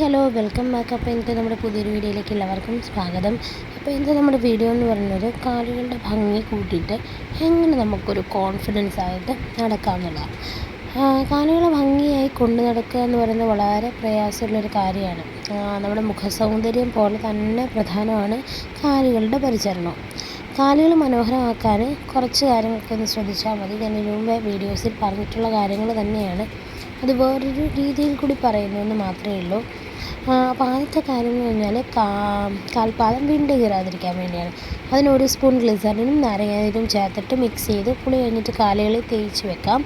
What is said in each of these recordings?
Hello welcome back. അപ്പോൾ ഇന്നത്തെ നമ്മുടെ പുതിയൊരു വീഡിയോയിലേക്ക് എല്ലാവർക്കും സ്വാഗതം. അപ്പോൾ ഇന്നത്തെ നമ്മുടെ വീഡിയോ എന്ന് പറയുന്നത് കാലുകളുടെ ഭംഗി കൂട്ടിയിട്ട് എങ്ങനെ നമുക്കൊരു കോൺഫിഡൻസ് ആയിട്ട് നടക്കാമെന്നുള്ളതാണ്. കാലുകളെ ഭംഗിയായി കൊണ്ടു നടക്കുക എന്ന് പറയുന്നത് വളരെ പ്രയാസമുള്ളൊരു കാര്യമാണ്. നമ്മുടെ മുഖസൗന്ദര്യം പോലെ തന്നെ പ്രധാനമാണ് കാലുകളുടെ പരിചരണം. കാലുകൾ മനോഹരമാക്കാൻ കുറച്ച് കാര്യങ്ങളൊക്കെ ഒന്ന് ശ്രദ്ധിച്ചാൽ മതി. ഞാൻ ഇതിനു മുമ്പേ വീഡിയോസിൽ പറഞ്ഞിട്ടുള്ള കാര്യങ്ങൾ തന്നെയാണ്, അത് വേറൊരു രീതിയിൽ കൂടി പറയുന്നു എന്ന് മാത്രമേ ഉള്ളൂ. അപ്പോൾ ആദ്യത്തെ കാര്യം എന്ന് പറഞ്ഞാൽ കാൽപാദം വിണ്ട് കീറാതിരിക്കാൻ വേണ്ടിയാണ്. അതിന് 1 സ്പൂൺ ഗ്ലിസറിനും നാരങ്ങാനീരും ചേർത്തിട്ട് മിക്സ് ചെയ്ത് കുളി കഴിഞ്ഞിട്ട് കാലുകളിൽ തേച്ച് വെക്കാം.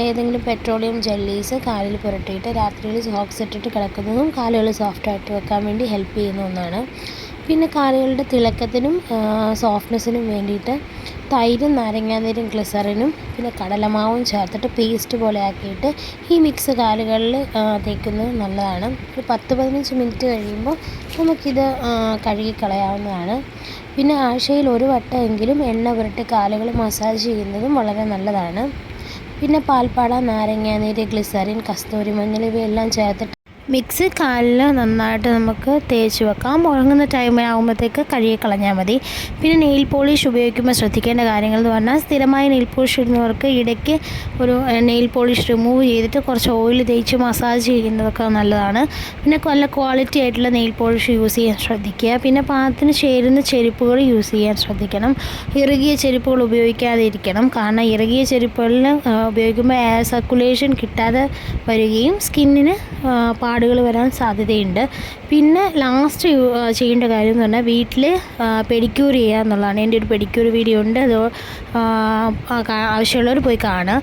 ഏതെങ്കിലും പെട്രോളിയം ജെല്ലീസ് കാലിൽ പുരട്ടിയിട്ട് രാത്രിയിൽ സോക്സ് ഇട്ടിട്ട് കിടക്കുന്നതും കാലുകൾ സോഫ്റ്റായിട്ട് വെക്കാൻ വേണ്ടി ഹെൽപ്പ് ചെയ്യുന്ന ഒന്നാണ്. പിന്നെ കാലുകളുടെ തിളക്കത്തിനും സോഫ്റ്റ്നെസ്സിനും വേണ്ടിയിട്ട് തൈരും നാരങ്ങാനീരും ഗ്ലിസറിനും പിന്നെ കടലമാവും ചേർത്തിട്ട് പേസ്റ്റ് പോലെ ആക്കിയിട്ട് ഈ മിക്സ് കാലുകളിൽ തേക്കുന്നത് നല്ലതാണ്. ഒരു 10-15 മിനിറ്റ് കഴിയുമ്പോൾ നമുക്കിത് കഴുകിക്കളയാവുന്നതാണ്. പിന്നെ ആഴ്ചയിൽ 1 വട്ടമെങ്കിലും എണ്ണ പുരട്ടി കാലുകൾ മസാജ് ചെയ്യുന്നതും വളരെ നല്ലതാണ്. പിന്നെ പാൽപ്പാട, നാരങ്ങാനീര്, ഗ്ലിസറിൻ, കസ്തൂരി മഞ്ഞൾ ഇവയെല്ലാം ചേർത്തിട്ട് മിക്സ് കാലിൽ നന്നായിട്ട് നമുക്ക് തേച്ച് വെക്കാം. ഉറങ്ങുന്ന ടൈമിലാകുമ്പോഴത്തേക്ക് കഴുകിക്കളഞ്ഞാൽ മതി. പിന്നെ നെയിൽ പോളിഷ് ഉപയോഗിക്കുമ്പോൾ ശ്രദ്ധിക്കേണ്ട കാര്യങ്ങൾ എന്ന് പറഞ്ഞാൽ സ്ഥിരമായി നെയിൽ പോളിഷ് ഇടുന്നവർക്ക് ഇടയ്ക്ക് ഒരു നെയിൽ പോളിഷ് റിമൂവ് ചെയ്തിട്ട് കുറച്ച് ഓയിൽ തേച്ച് മസാജ് ചെയ്യുന്നതൊക്കെ നല്ലതാണ്. പിന്നെ നല്ല ക്വാളിറ്റി ആയിട്ടുള്ള നെയിൽ പോളിഷ് യൂസ് ചെയ്യാൻ ശ്രദ്ധിക്കുക. പിന്നെ പാദത്തിന് ചേരുന്ന ചെരുപ്പുകൾ യൂസ് ചെയ്യാൻ ശ്രദ്ധിക്കണം. ഇറുകിയ ചെരുപ്പുകൾ ഉപയോഗിക്കാതിരിക്കണം. കാരണം ഇറുകിയ ചെരുപ്പുകളിൽ ഉപയോഗിക്കുമ്പോൾ എയർ സർക്കുലേഷൻ കിട്ടാതെ വരികയും സ്കിന്നിന് പാടുകൾ വരാൻ സാധ്യതയുണ്ട്. പിന്നെ ലാസ്റ്റ് ചെയ്യേണ്ട കാര്യം എന്ന് പറഞ്ഞാൽ വീട്ടിൽ പെഡിക്യൂർ ചെയ്യുക എന്നുള്ളതാണ്. എൻ്റെ ഒരു പെഡിക്യൂർ വീഡിയോ ഉണ്ട്, അത് ആവശ്യമുള്ളവർ പോയി കാണുക.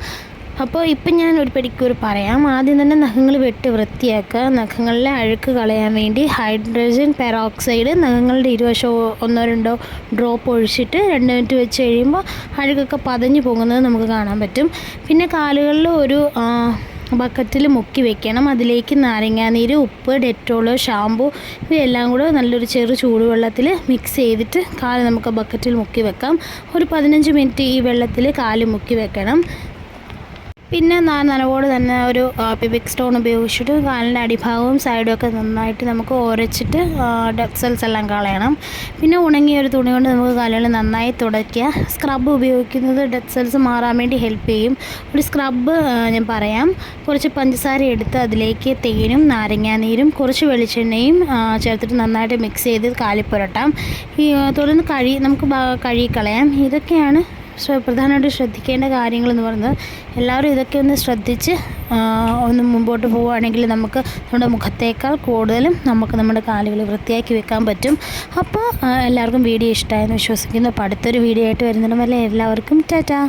അപ്പോൾ ഇപ്പം ഞാൻ ഒരു പെഡിക്യൂർ പറയാം. ആദ്യം തന്നെ നഖങ്ങൾ വെട്ടി വൃത്തിയാക്കുക. നഖങ്ങളിലെ അഴുക്ക് കളയാൻ വേണ്ടി ഹൈഡ്രജൻ പെറോക്സൈഡ് നഖങ്ങളുടെ ഇരുവശവും 1-2 ഡ്രോപ്പ് ഒഴിച്ചിട്ട് 2 മിനിറ്റ് വെച്ച് കഴിയുമ്പോൾ അഴുക്കൊക്കെ പതഞ്ഞു പോകുന്നത് നമുക്ക് കാണാൻ പറ്റും. പിന്നെ കാലുകളിൽ ഒരു ബക്കറ്റിൽ മുക്കി വെക്കണം. അതിലേക്ക് നാരങ്ങാനീര്, ഉപ്പ്, ഡെറ്റോൾ, ഷാമ്പു ഇവയെല്ലാം കൂടെ നല്ലൊരു ചൂടുവെള്ളത്തിൽ മിക്സ് ചെയ്തിട്ട് കാല് നമുക്ക് ബക്കറ്റിൽ മുക്കി വെക്കാം. ഒരു 15 മിനിറ്റ് ഈ വെള്ളത്തിൽ കാല് മുക്കി വെക്കണം. പിന്നെ നനവോട് തന്നെ ഒരു പിബിക് സ്റ്റോൺ ഉപയോഗിച്ചിട്ട് കാലിൻ്റെ അടിഭാഗവും സൈഡും ഒക്കെ നന്നായിട്ട് നമുക്ക് ഉരച്ചിട്ട് ഡെഡ് സെൽസ് എല്ലാം കളയണം. പിന്നെ ഉണങ്ങിയ ഒരു തുണി കൊണ്ട് നമുക്ക് കാലുകൾ നന്നായി തുടയ്ക്കുക. സ്ക്രബ് ഉപയോഗിക്കുന്നത് ഡെഡ് സെൽസ് മാറാൻ വേണ്ടി ഹെൽപ്പ് ചെയ്യും. ഒരു സ്ക്രബ് ഞാൻ പറയാം. കുറച്ച് പഞ്ചസാര എടുത്ത് അതിലേക്ക് തേനും നാരങ്ങാനീരും കുറച്ച് വെളിച്ചെണ്ണയും ചേർത്തിട്ട് നന്നായിട്ട് മിക്സ് ചെയ്ത് കാലിൽ പുരട്ടാം. ഈ തുടർന്ന് നമുക്ക് കഴുകിക്കളയാം. ഇതൊക്കെയാണ് പ്രധാനമായിട്ട് ശ്രദ്ധിക്കേണ്ട കാര്യങ്ങളെന്ന് പറയുന്നത്. എല്ലാവരും ഇതൊക്കെ ഒന്ന് ശ്രദ്ധിച്ച് ഒന്ന് മുമ്പോട്ട് പോവുകയാണെങ്കിൽ നമുക്ക് നമ്മുടെ മുഖത്തേക്കാൾ കൂടുതലും നമുക്ക് നമ്മുടെ കാലുകൾ വൃത്തിയാക്കി വെക്കാൻ പറ്റും. അപ്പോൾ എല്ലാവർക്കും വീഡിയോ ഇഷ്ടമായെന്ന് വിശ്വസിക്കുന്നു. അപ്പോൾ അടുത്തൊരു വീഡിയോ ആയിട്ട് വരുന്നിടം വരെ എല്ലാവർക്കും ടാറ്റാ.